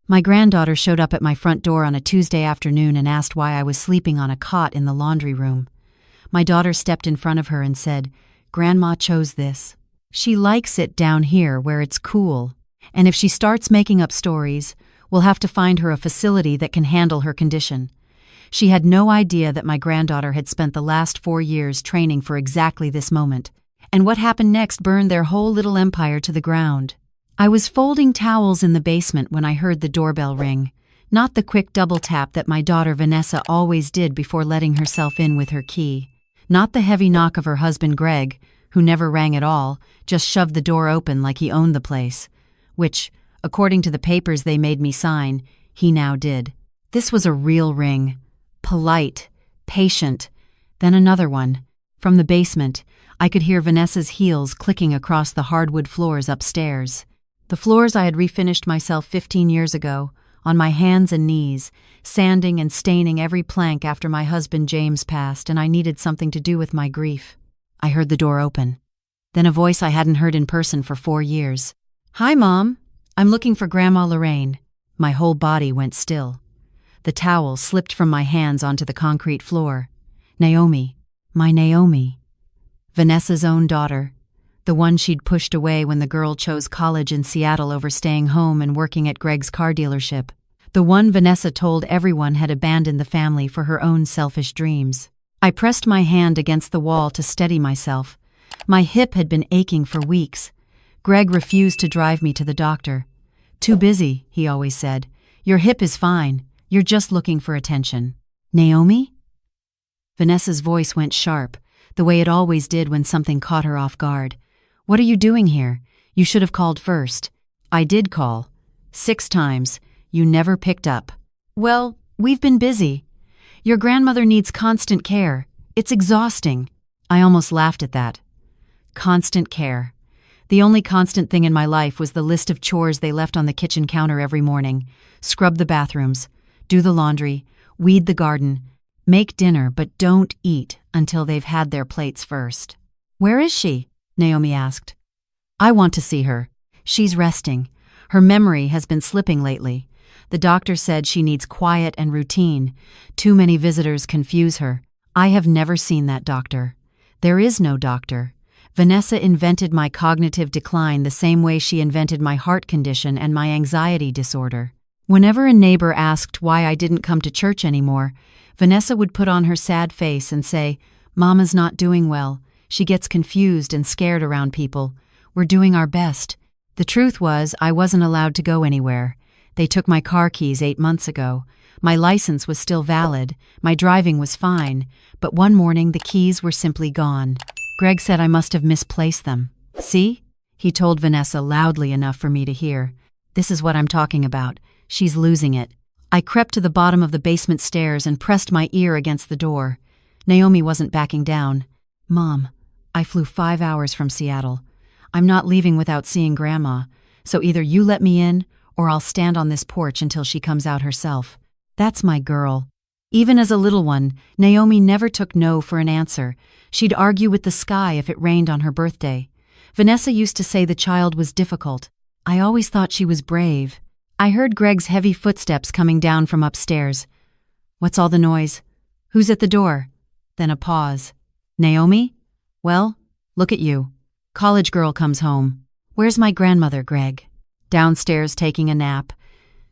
My granddaughter showed up at my front door on a Tuesday afternoon and asked why I was sleeping on a cot in the laundry room. My daughter stepped in front of her and said, "Grandma chose this. She likes it down here where it's cool. And if she starts making up stories, we'll have to find her a facility that can handle her condition." She had no idea that my granddaughter had spent the last 4 years training for exactly this moment. And what happened next burned their whole little empire to the ground. I was folding towels in the basement when I heard the doorbell ring. Not the quick double tap that my daughter Vanessa always did before letting herself in with her key. Not the heavy knock of her husband Greg, who never rang at all, just shoved the door open like he owned the place. Which, according to the papers they made me sign, he now did. This was a real ring. Polite, patient. Then another one. From the basement, I could hear Vanessa's heels clicking across the hardwood floors upstairs. The floors I had refinished myself 15 years ago, on my hands and knees, sanding and staining every plank after my husband James passed, and I needed something to do with my grief. I heard the door open. Then a voice I hadn't heard in person for 4 years. "Hi, Mom. I'm looking for Grandma Lorraine." My whole body went still. The towel slipped from my hands onto the concrete floor. Naomi. My Naomi. Vanessa's own daughter. The one she'd pushed away when the girl chose college in Seattle over staying home and working at Greg's car dealership. The one Vanessa told everyone had abandoned the family for her own selfish dreams. I pressed my hand against the wall to steady myself. My hip had been aching for weeks. Greg refused to drive me to the doctor. "Too busy," he always said. "Your hip is fine. You're just looking for attention." "Naomi?" Vanessa's voice went sharp, the way it always did when something caught her off guard. "What are you doing here? You should have called first." "I did call. 6 times. You never picked up." "Well, we've been busy. Your grandmother needs constant care. It's exhausting." I almost laughed at that. Constant care. The only constant thing in my life was the list of chores they left on the kitchen counter every morning. Scrub the bathrooms, do the laundry, weed the garden, make dinner, but don't eat until they've had their plates first. "Where is she?" Naomi asked. "I want to see her. She's resting. Her memory has been slipping lately. The doctor said she needs quiet and routine. Too many visitors confuse her. I have never seen that doctor. There is no doctor. Vanessa invented my cognitive decline the same way she invented my heart condition and my anxiety disorder. Whenever a neighbor asked why I didn't come to church anymore, Vanessa would put on her sad face and say, "Mama's not doing well. She gets confused and scared around people. We're doing our best." The truth was, I wasn't allowed to go anywhere. They took my car keys 8 months ago. My license was still valid. My driving was fine. But one morning, the keys were simply gone. Greg said I must have misplaced them. "See?" he told Vanessa loudly enough for me to hear. "This is what I'm talking about. She's losing it." I crept to the bottom of the basement stairs and pressed my ear against the door. Naomi wasn't backing down. "Mom, I flew 5 hours from Seattle. I'm not leaving without seeing Grandma, so either you let me in or I'll stand on this porch until she comes out herself. That's my girl." Even as a little one, Naomi never took no for an answer. She'd argue with the sky if it rained on her birthday. Vanessa used to say the child was difficult. I always thought she was brave. I heard Greg's heavy footsteps coming down from upstairs. "What's all the noise? Who's at the door?" Then a pause. "Naomi? Well, look at you. College girl comes home. Where's my grandmother, Greg?" "Downstairs taking a nap.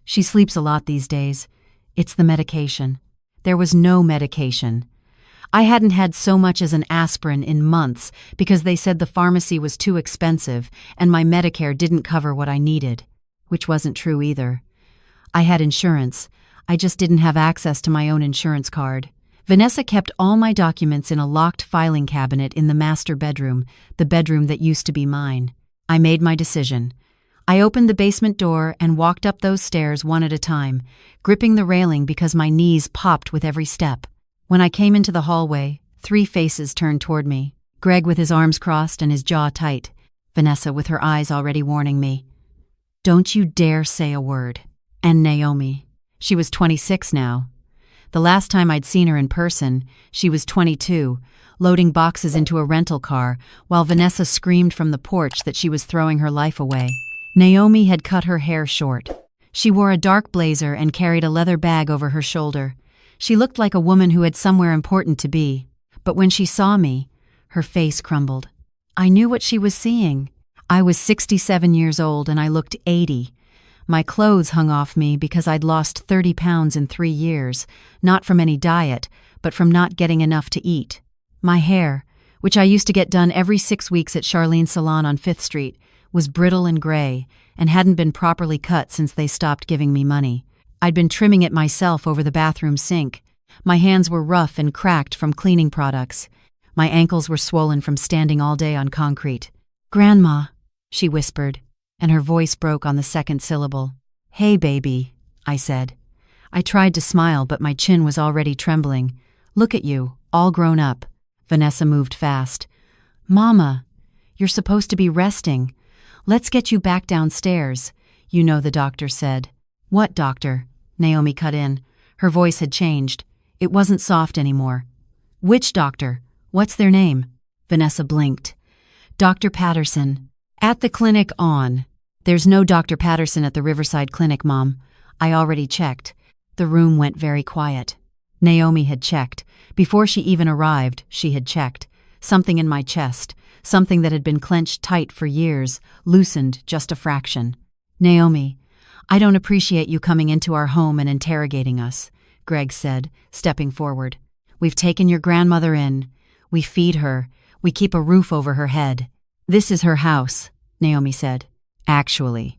She sleeps a lot these days. It's the medication." There was no medication. I hadn't had so much as an aspirin in months because they said the pharmacy was too expensive and my Medicare didn't cover what I needed, which wasn't true either. I had insurance. I just didn't have access to my own insurance card. Vanessa kept all my documents in a locked filing cabinet in the master bedroom, the bedroom that used to be mine. I made my decision. I opened the basement door and walked up those stairs one at a time, gripping the railing because my knees popped with every step. When I came into the hallway, 3 faces turned toward me. Greg with his arms crossed and his jaw tight. Vanessa with her eyes already warning me. "Don't you dare say a word." And Naomi. She was 26 now. The last time I'd seen her in person, she was 22, loading boxes into a rental car while Vanessa screamed from the porch that she was throwing her life away. Naomi had cut her hair short. She wore a dark blazer and carried a leather bag over her shoulder. She looked like a woman who had somewhere important to be. But when she saw me, her face crumbled. I knew what she was seeing. I was 67 years old and I looked 80. My clothes hung off me because I'd lost 30 pounds in 3 years, not from any diet, but from not getting enough to eat. My hair, which I used to get done every 6 weeks at Charlene's salon on 5th Street, was brittle and gray and hadn't been properly cut since they stopped giving me money. I'd been trimming it myself over the bathroom sink. My hands were rough and cracked from cleaning products. My ankles were swollen from standing all day on concrete. "Grandma," she whispered, and her voice broke on the second syllable. "Hey, baby," I said. I tried to smile, but my chin was already trembling. "Look at you, all grown up." Vanessa moved fast. "Mama, you're supposed to be resting. Let's get you back downstairs. You know the doctor said." "What doctor?" Naomi cut in. Her voice had changed. It wasn't soft anymore. "Which doctor? What's their name?" Vanessa blinked. "Dr. Patterson. At the clinic on." "There's no Dr. Patterson at the Riverside Clinic, Mom. I already checked." The room went very quiet. Naomi had checked. Before she even arrived, she had checked. Something in my chest, something that had been clenched tight for years, loosened just a fraction. "Naomi, I don't appreciate you coming into our home and interrogating us," Greg said, stepping forward. "We've taken your grandmother in. We feed her. We keep a roof over her head. This is her house," Naomi said. "Actually."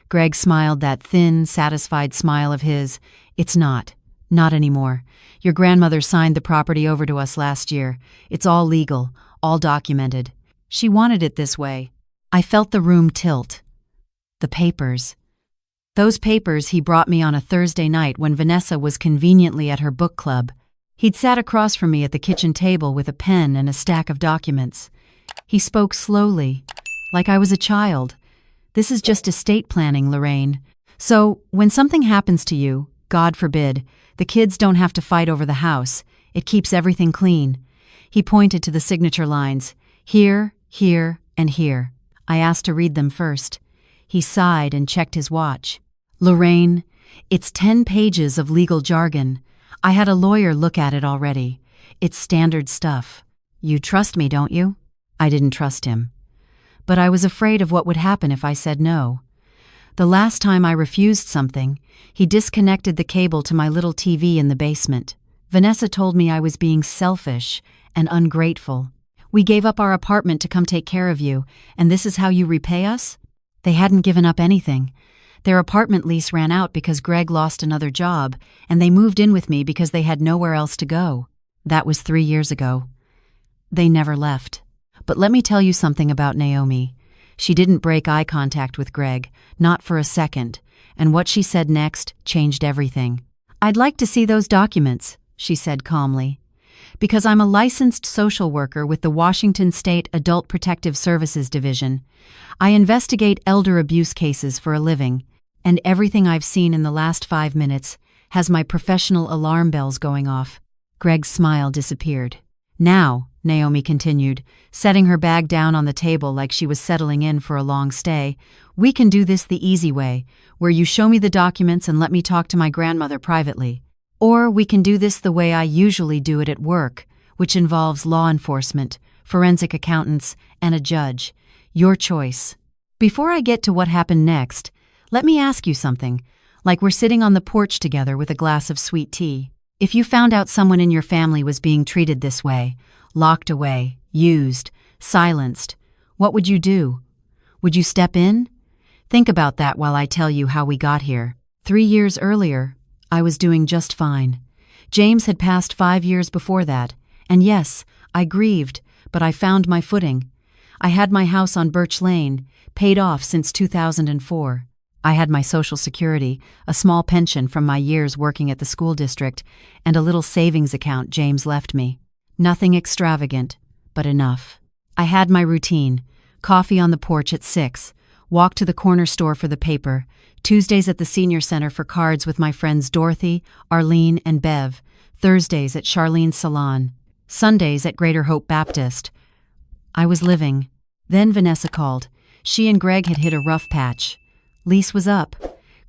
Greg smiled that thin, satisfied smile of his. "It's not. Not anymore. Your grandmother signed the property over to us last year. It's all legal, all documented. She wanted it this way." I felt the room tilt. The papers. Those papers he brought me on a Thursday night when Vanessa was conveniently at her book club. He'd sat across from me at the kitchen table with a pen and a stack of documents. He spoke slowly, like I was a child. "This is just estate planning, Lorraine. So, when something happens to you, God forbid, the kids don't have to fight over the house. It keeps everything clean." He pointed to the signature lines, "Here, here, and here." I asked to read them first. He sighed and checked his watch. "Lorraine, it's 10 pages of legal jargon. I had a lawyer look at it already. It's standard stuff. You trust me, don't you?" I didn't trust him. But I was afraid of what would happen if I said no. The last time I refused something, he disconnected the cable to my little TV in the basement. Vanessa told me I was being selfish and ungrateful. "We gave up our apartment to come take care of you, and this is how you repay us?" They hadn't given up anything. Their apartment lease ran out because Greg lost another job, and they moved in with me because they had nowhere else to go. That was 3 years ago. They never left. But let me tell you something about Naomi. She didn't break eye contact with Greg, not for a second, and what she said next changed everything. "I'd like to see those documents," she said calmly. "Because I'm a licensed social worker with the Washington State Adult Protective Services Division. I investigate elder abuse cases for a living, and everything I've seen in the last 5 minutes has my professional alarm bells going off." Greg's smile disappeared. "Now," Naomi continued, setting her bag down on the table like she was settling in for a long stay, "we can do this the easy way, where you show me the documents and let me talk to my grandmother privately. Or we can do this the way I usually do it at work, which involves law enforcement, forensic accountants, and a judge. Your choice." Before I get to what happened next, let me ask you something, like we're sitting on the porch together with a glass of sweet tea. If you found out someone in your family was being treated this way, locked away, used, silenced, what would you do? Would you step in? Think about that while I tell you how we got here. 3 years earlier, I was doing just fine. James had passed 5 years before that, and yes, I grieved, but I found my footing. I had my house on Birch Lane, paid off since 2004. I had my Social Security, a small pension from my years working at the school district, and a little savings account James left me. Nothing extravagant, but enough. I had my routine: coffee on the porch at 6, walk to the corner store for the paper, Tuesdays at the senior center for cards with my friends Dorothy, Arlene, and Bev, Thursdays at Charlene's salon, Sundays at Greater Hope Baptist. I was living. Then Vanessa called. She and Greg had hit a rough patch. Lease was up.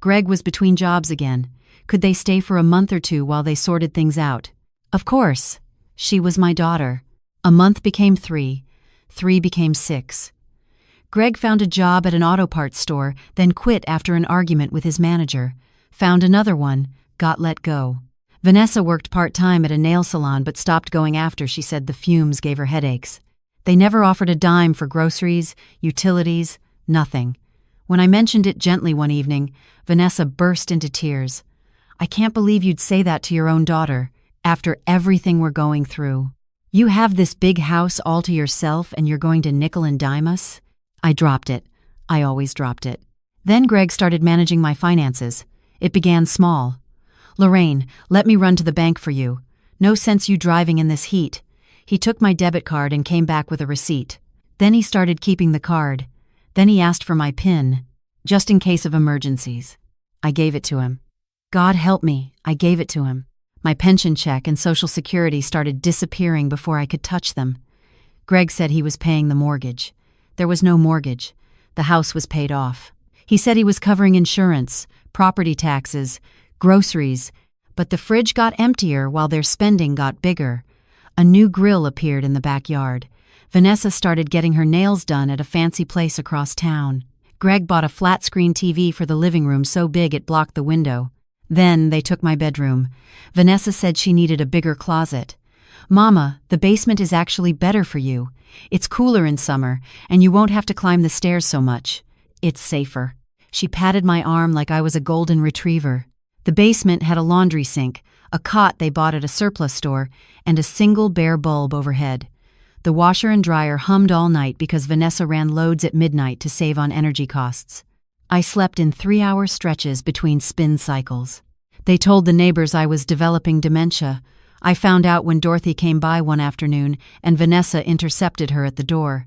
Greg was between jobs again. Could they stay for a month or two while they sorted things out? Of course. She was my daughter. A month became 3. 3 became 6. Greg found a job at an auto parts store, then quit after an argument with his manager. Found another one, got let go. Vanessa worked part-time at a nail salon but stopped going after she said the fumes gave her headaches. They never offered a dime for groceries, utilities, nothing. When I mentioned it gently one evening, Vanessa burst into tears. I can't believe you'd say that to your own daughter, after everything we're going through. You have this big house all to yourself and you're going to nickel and dime us? I dropped it. I always dropped it. Then Greg started managing my finances. It began small. Lorraine, let me run to the bank for you. No sense you driving in this heat. He took my debit card and came back with a receipt. Then he started keeping the card. Then he asked for my PIN, just in case of emergencies. I gave it to him. God help me, I gave it to him. My pension check and Social Security started disappearing before I could touch them. Greg said he was paying the mortgage. There was no mortgage. The house was paid off. He said he was covering insurance, property taxes, groceries, but the fridge got emptier while their spending got bigger. A new grill appeared in the backyard. Vanessa started getting her nails done at a fancy place across town. Greg bought a flat-screen TV for the living room so big it blocked the window. Then they took my bedroom. Vanessa said she needed a bigger closet. Mama, the basement is actually better for you. It's cooler in summer, and you won't have to climb the stairs so much. It's safer. She patted my arm like I was a golden retriever. The basement had a laundry sink, a cot they bought at a surplus store, and a single bare bulb overhead. The washer and dryer hummed all night because Vanessa ran loads at midnight to save on energy costs. I slept in 3-hour stretches between spin cycles. They told the neighbors I was developing dementia. I found out when Dorothy came by one afternoon and Vanessa intercepted her at the door.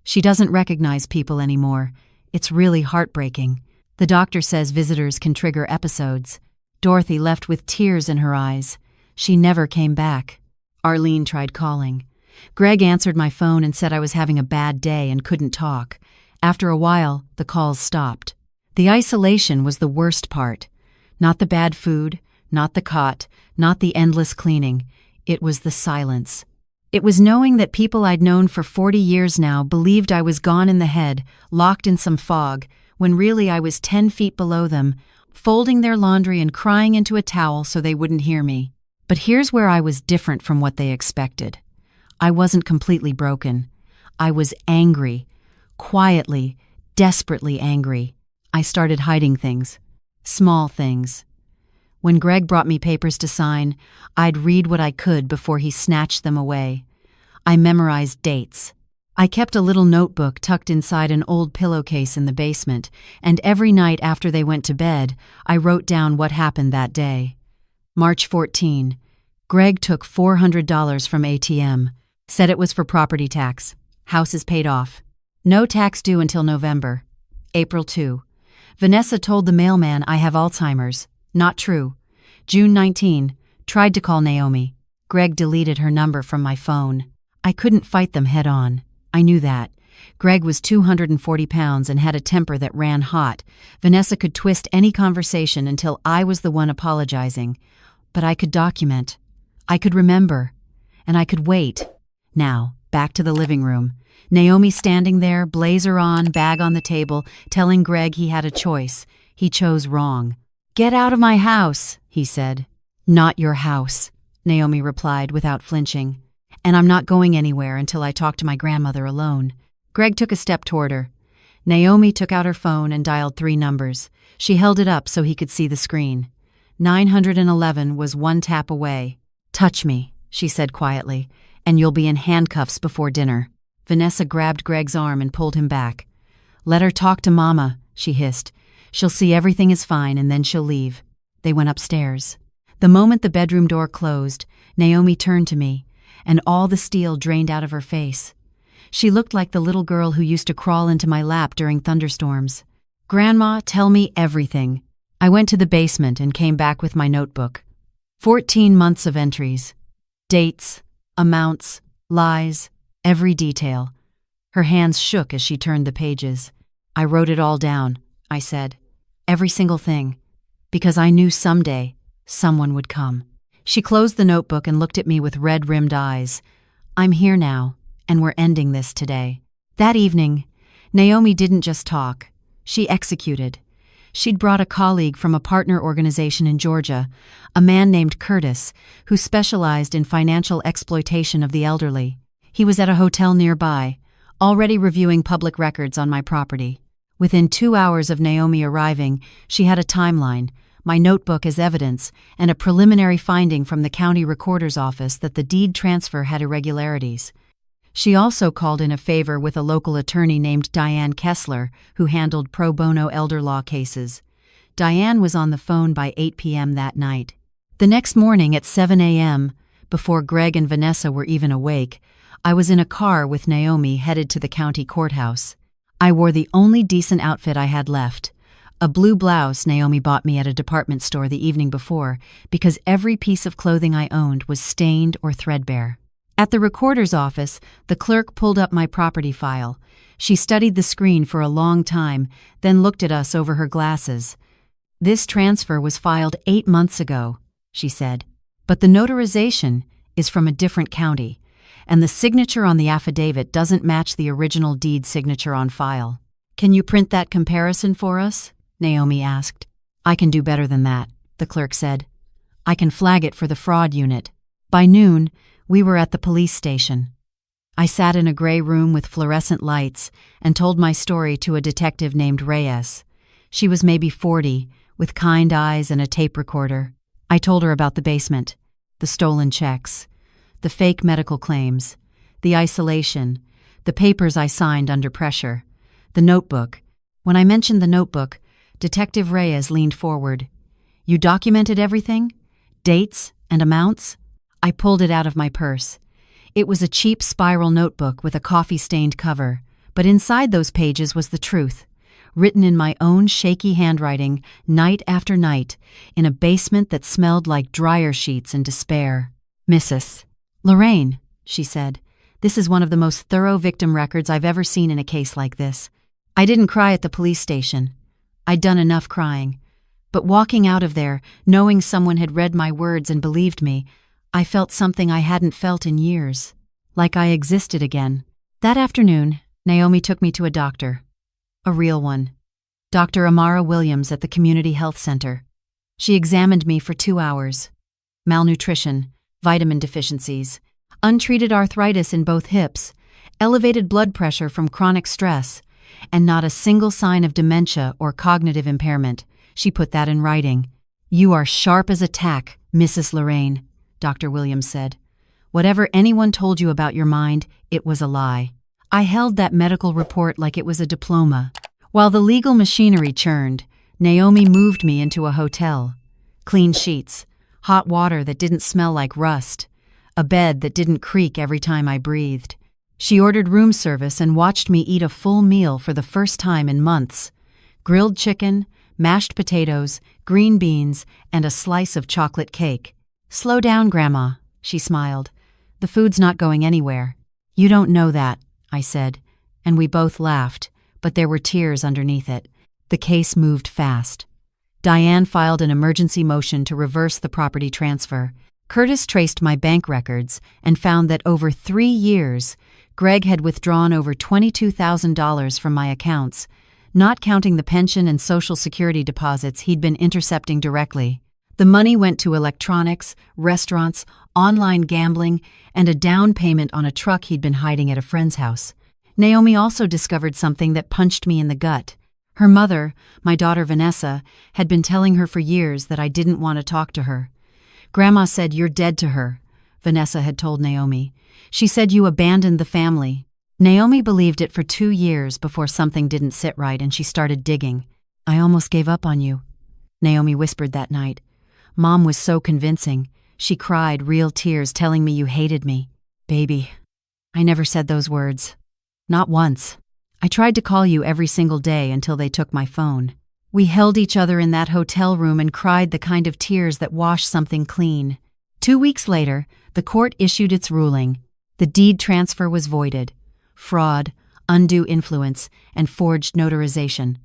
She doesn't recognize people anymore. It's really heartbreaking. The doctor says visitors can trigger episodes. Dorothy left with tears in her eyes. She never came back. Arlene tried calling. Greg answered my phone and said I was having a bad day and couldn't talk. After a while, the calls stopped. The isolation was the worst part. Not the bad food, not the cot, not the endless cleaning. It was the silence. It was knowing that people I'd known for 40 years now believed I was gone in the head, locked in some fog, when really I was 10 feet below them, folding their laundry and crying into a towel so they wouldn't hear me. But here's where I was different from what they expected. I wasn't completely broken. I was angry. Quietly, desperately angry. I started hiding things. Small things. When Greg brought me papers to sign, I'd read what I could before he snatched them away. I memorized dates. I kept a little notebook tucked inside an old pillowcase in the basement, and every night after they went to bed, I wrote down what happened that day. March 14. Greg took $400 from ATM. Said it was for property tax. House is paid off. No tax due until November. April 2. Vanessa told the mailman I have Alzheimer's. Not true. June 19. Tried to call Naomi. Greg deleted her number from my phone. I couldn't fight them head on. I knew that. Greg was 240 pounds and had a temper that ran hot. Vanessa could twist any conversation until I was the one apologizing. But I could document. I could remember. And I could wait. Now, back to the living room. Naomi standing there, blazer on, bag on the table, telling Greg he had a choice. He chose wrong. "Get out of my house," he said. "Not your house," Naomi replied without flinching. "And I'm not going anywhere until I talk to my grandmother alone." Greg took a step toward her. Naomi took out her phone and dialed 3 numbers. She held it up so he could see the screen. 911 was one tap away. "Touch me," she said quietly, "and you'll be in handcuffs before dinner." Vanessa grabbed Greg's arm and pulled him back. "Let her talk to Mama," she hissed. "She'll see everything is fine and then she'll leave." They went upstairs. The moment the bedroom door closed, Naomi turned to me, and all the steel drained out of her face. She looked like the little girl who used to crawl into my lap during thunderstorms. "Grandma, tell me everything." I went to the basement and came back with my notebook. 14 months of entries. Dates, amounts, lies, every detail. Her hands shook as she turned the pages. "I wrote it all down," I said. every single thing, because I knew someday someone would come. She closed the notebook and looked at me with red-rimmed eyes. I'm here now, and we're ending this today. That evening, Naomi didn't just talk. She executed. She'd brought a colleague from a partner organization in Georgia, a man named Curtis, who specialized in financial exploitation of the elderly. He was at a hotel nearby, already reviewing public records on my property. Within 2 hours of Naomi arriving, she had a timeline, my notebook as evidence, and a preliminary finding from the county recorder's office that the deed transfer had irregularities. She also called in a favor with a local attorney named Diane Kessler, who handled pro bono elder law cases. Diane was on the phone by 8 p.m. that night. The next morning at 7 a.m., before Greg and Vanessa were even awake, I was in a car with Naomi headed to the county courthouse. I wore the only decent outfit I had left, a blue blouse Naomi bought me at a department store the evening before, because every piece of clothing I owned was stained or threadbare. At the recorder's office, the clerk pulled up my property file. She studied the screen for a long time, then looked at us over her glasses. This transfer was filed 8 months ago, she said, but the notarization is from a different county, and the signature on the affidavit doesn't match the original deed signature on file. Can you print that comparison for us? Naomi asked. I can do better than that, the clerk said. I can flag it for the fraud unit. By noon, we were at the police station. I sat in a gray room with fluorescent lights and told my story to a detective named Reyes. She was maybe 40, with kind eyes and a tape recorder. I told her about the basement, the stolen checks, the fake medical claims, the isolation, the papers I signed under pressure, the notebook. When I mentioned the notebook, Detective Reyes leaned forward. You documented everything? Dates and amounts? I pulled it out of my purse. It was a cheap spiral notebook with a coffee-stained cover, but inside those pages was the truth, written in my own shaky handwriting, night after night, in a basement that smelled like dryer sheets and despair. Mrs. Lorraine, she said, this is one of the most thorough victim records I've ever seen in a case like this. I didn't cry at the police station. I'd done enough crying. But walking out of there, knowing someone had read my words and believed me, I felt something I hadn't felt in years, like I existed again. That afternoon, Naomi took me to a doctor. A real one. Dr. Amara Williams at the Community Health Center. She examined me for 2 hours. Malnutrition, vitamin deficiencies, untreated arthritis in both hips, elevated blood pressure from chronic stress, and not a single sign of dementia or cognitive impairment. She put that in writing. You are sharp as a tack, Mrs. Lorraine, Dr. Williams said. Whatever anyone told you about your mind, it was a lie. I held that medical report like it was a diploma. While the legal machinery churned, Naomi moved me into a hotel. Clean sheets, hot water that didn't smell like rust, a bed that didn't creak every time I breathed. She ordered room service and watched me eat a full meal for the first time in months. Grilled chicken, mashed potatoes, green beans, and a slice of chocolate cake. Slow down, Grandma, she smiled. The food's not going anywhere. You don't know that, I said, and we both laughed, but there were tears underneath it. The case moved fast. Diane filed an emergency motion to reverse the property transfer. Curtis traced my bank records and found that over 3 years, Greg had withdrawn over $22,000 from my accounts, not counting the pension and Social Security deposits he'd been intercepting directly. The money went to electronics, restaurants, online gambling, and a down payment on a truck he'd been hiding at a friend's house. Naomi also discovered something that punched me in the gut. Her mother, my daughter Vanessa, had been telling her for years that I didn't want to talk to her. Grandma said you're dead to her, Vanessa had told Naomi. She said you abandoned the family. Naomi believed it for 2 years before something didn't sit right and she started digging. I almost gave up on you, Naomi whispered that night. Mom was so convincing. She cried real tears telling me you hated me. Baby, I never said those words. Not once. I tried to call you every single day until they took my phone. We held each other in that hotel room and cried the kind of tears that wash something clean. 2 weeks later, the court issued its ruling. The deed transfer was voided. Fraud, undue influence, and forged notarization.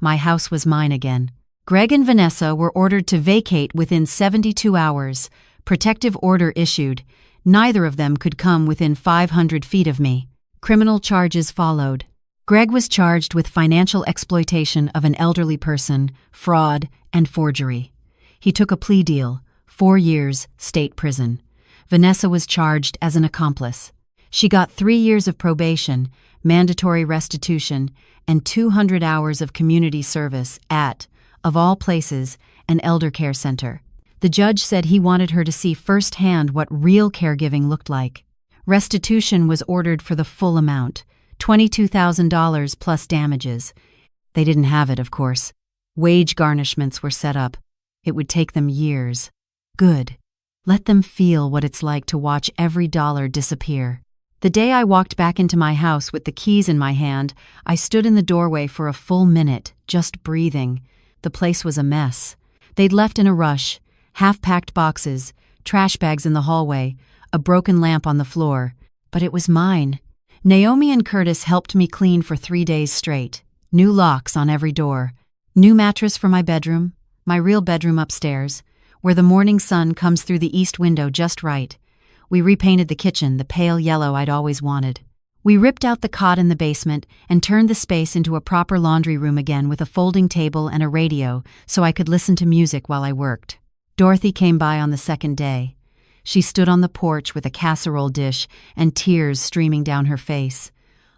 My house was mine again. Greg and Vanessa were ordered to vacate within 72 hours. Protective order issued. Neither of them could come within 500 feet of me. Criminal charges followed. Greg was charged with financial exploitation of an elderly person, fraud, and forgery. He took a plea deal, 4 years, state prison. Vanessa was charged as an accomplice. She got 3 years of probation, mandatory restitution, and 200 hours of community service at, of all places, an elder care center. The judge said he wanted her to see firsthand what real caregiving looked like. Restitution was ordered for the full amount, $22,000 plus damages. They didn't have it, of course. Wage garnishments were set up. It would take them years. Good. Let them feel what it's like to watch every dollar disappear. The day I walked back into my house with the keys in my hand, I stood in the doorway for a full minute, just breathing. The place was a mess. They'd left in a rush. Half-packed boxes, trash bags in the hallway, a broken lamp on the floor. But it was mine. Naomi and Curtis helped me clean for 3 days straight. New locks on every door. New mattress for my bedroom, my real bedroom upstairs, where the morning sun comes through the east window just right. We repainted the kitchen the pale yellow I'd always wanted. We ripped out the cot in the basement and turned the space into a proper laundry room again with a folding table and a radio so I could listen to music while I worked. Dorothy came by on the second day. She stood on the porch with a casserole dish and tears streaming down her face.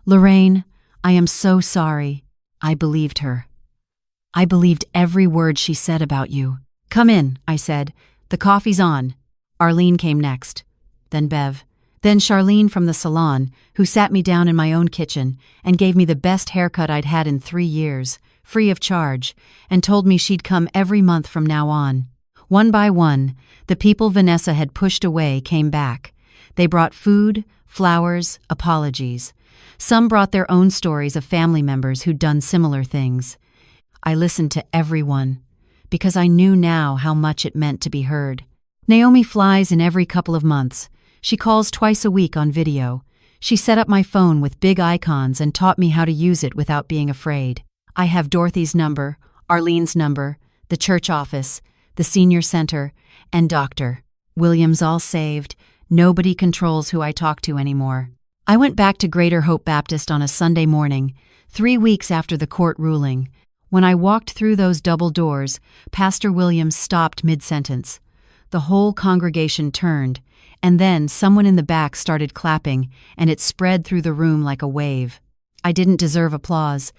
"Lorraine, I am so sorry." I believed her. I believed every word she said about you. "Come in," I said. "The coffee's on." Arlene came next. Then Bev. Then Charlene from the salon, who sat me down in my own kitchen and gave me the best haircut I'd had in 3 years, free of charge, and told me she'd come every month from now on. One by one, the people Vanessa had pushed away came back. They brought food, flowers, apologies. Some brought their own stories of family members who'd done similar things. I listened to everyone, because I knew now how much it meant to be heard. Naomi flies in every couple of months. She calls twice a week on video. She set up my phone with big icons and taught me how to use it without being afraid. I have Dorothy's number, Arlene's number, the church office, the senior center, and Dr. Williams all saved. Nobody controls who I talk to anymore. I went back to Greater Hope Baptist on a Sunday morning, 3 weeks after the court ruling. When I walked through those double doors, Pastor Williams stopped mid-sentence. The whole congregation turned, and then someone in the back started clapping, and it spread through the room like a wave. I didn't deserve applause.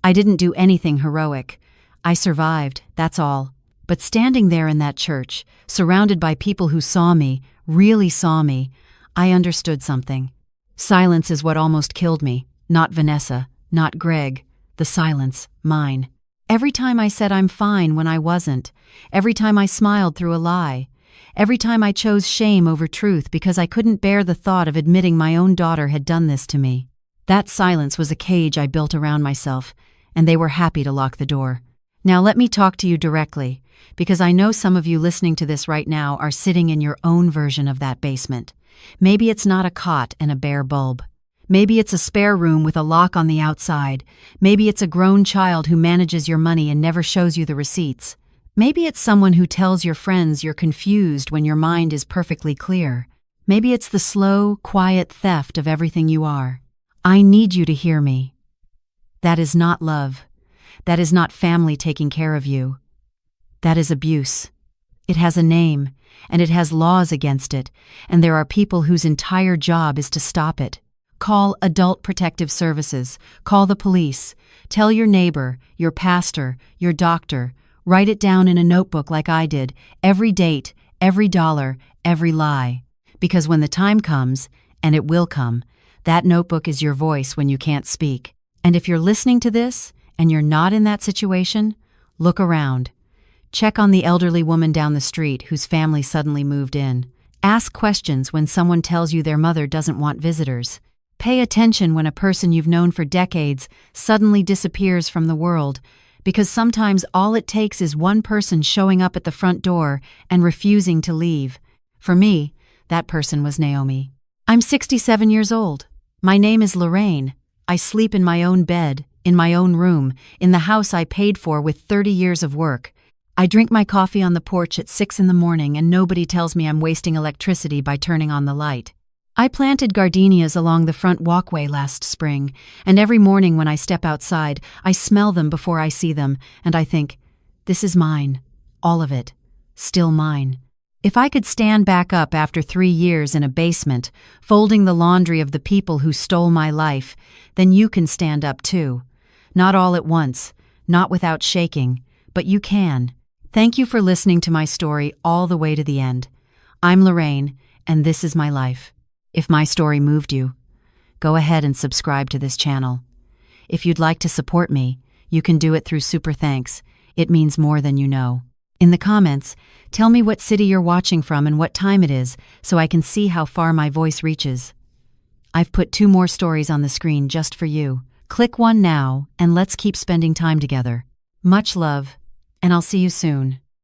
I didn't do anything heroic. I survived, that's all. But standing there in that church, surrounded by people who saw me, really saw me, I understood something. Silence is what almost killed me. Not Vanessa, not Greg. The silence, mine. Every time I said I'm fine when I wasn't. Every time I smiled through a lie. Every time I chose shame over truth because I couldn't bear the thought of admitting my own daughter had done this to me. That silence was a cage I built around myself, and they were happy to lock the door. Now let me talk to you directly, because I know some of you listening to this right now are sitting in your own version of that basement. Maybe it's not a cot and a bare bulb. Maybe it's a spare room with a lock on the outside. Maybe it's a grown child who manages your money and never shows you the receipts. Maybe it's someone who tells your friends you're confused when your mind is perfectly clear. Maybe it's the slow, quiet theft of everything you are. I need you to hear me. That is not love. That is not family taking care of you. That is abuse. It has a name, and it has laws against it, and there are people whose entire job is to stop it. Call Adult Protective Services. Call the police. Tell your neighbor, your pastor, your doctor. Write it down in a notebook like I did, every date, every dollar, every lie. Because when the time comes, and it will come, that notebook is your voice when you can't speak. And if you're listening to this, and you're not in that situation, look around. Check on the elderly woman down the street whose family suddenly moved in. Ask questions when someone tells you their mother doesn't want visitors. Pay attention when a person you've known for decades suddenly disappears from the world, because sometimes all it takes is one person showing up at the front door and refusing to leave. For me, that person was Naomi. I'm 67 years old. My name is Lorraine. I sleep in my own bed, in my own room, in the house I paid for with 30 years of work. I drink my coffee on the porch at 6 in the morning and nobody tells me I'm wasting electricity by turning on the light. I planted gardenias along the front walkway last spring, and every morning when I step outside, I smell them before I see them, and I think, this is mine. All of it. Still mine. If I could stand back up after 3 years in a basement, folding the laundry of the people who stole my life, then you can stand up too. Not all at once, not without shaking, but you can. Thank you for listening to my story all the way to the end. I'm Lorraine, and this is my life. If my story moved you, go ahead and subscribe to this channel. If you'd like to support me, you can do it through Super Thanks. It means more than you know. In the comments, tell me what city you're watching from and what time it is so I can see how far my voice reaches. I've put 2 more stories on the screen just for you. Click one now and let's keep spending time together. Much love, and I'll see you soon.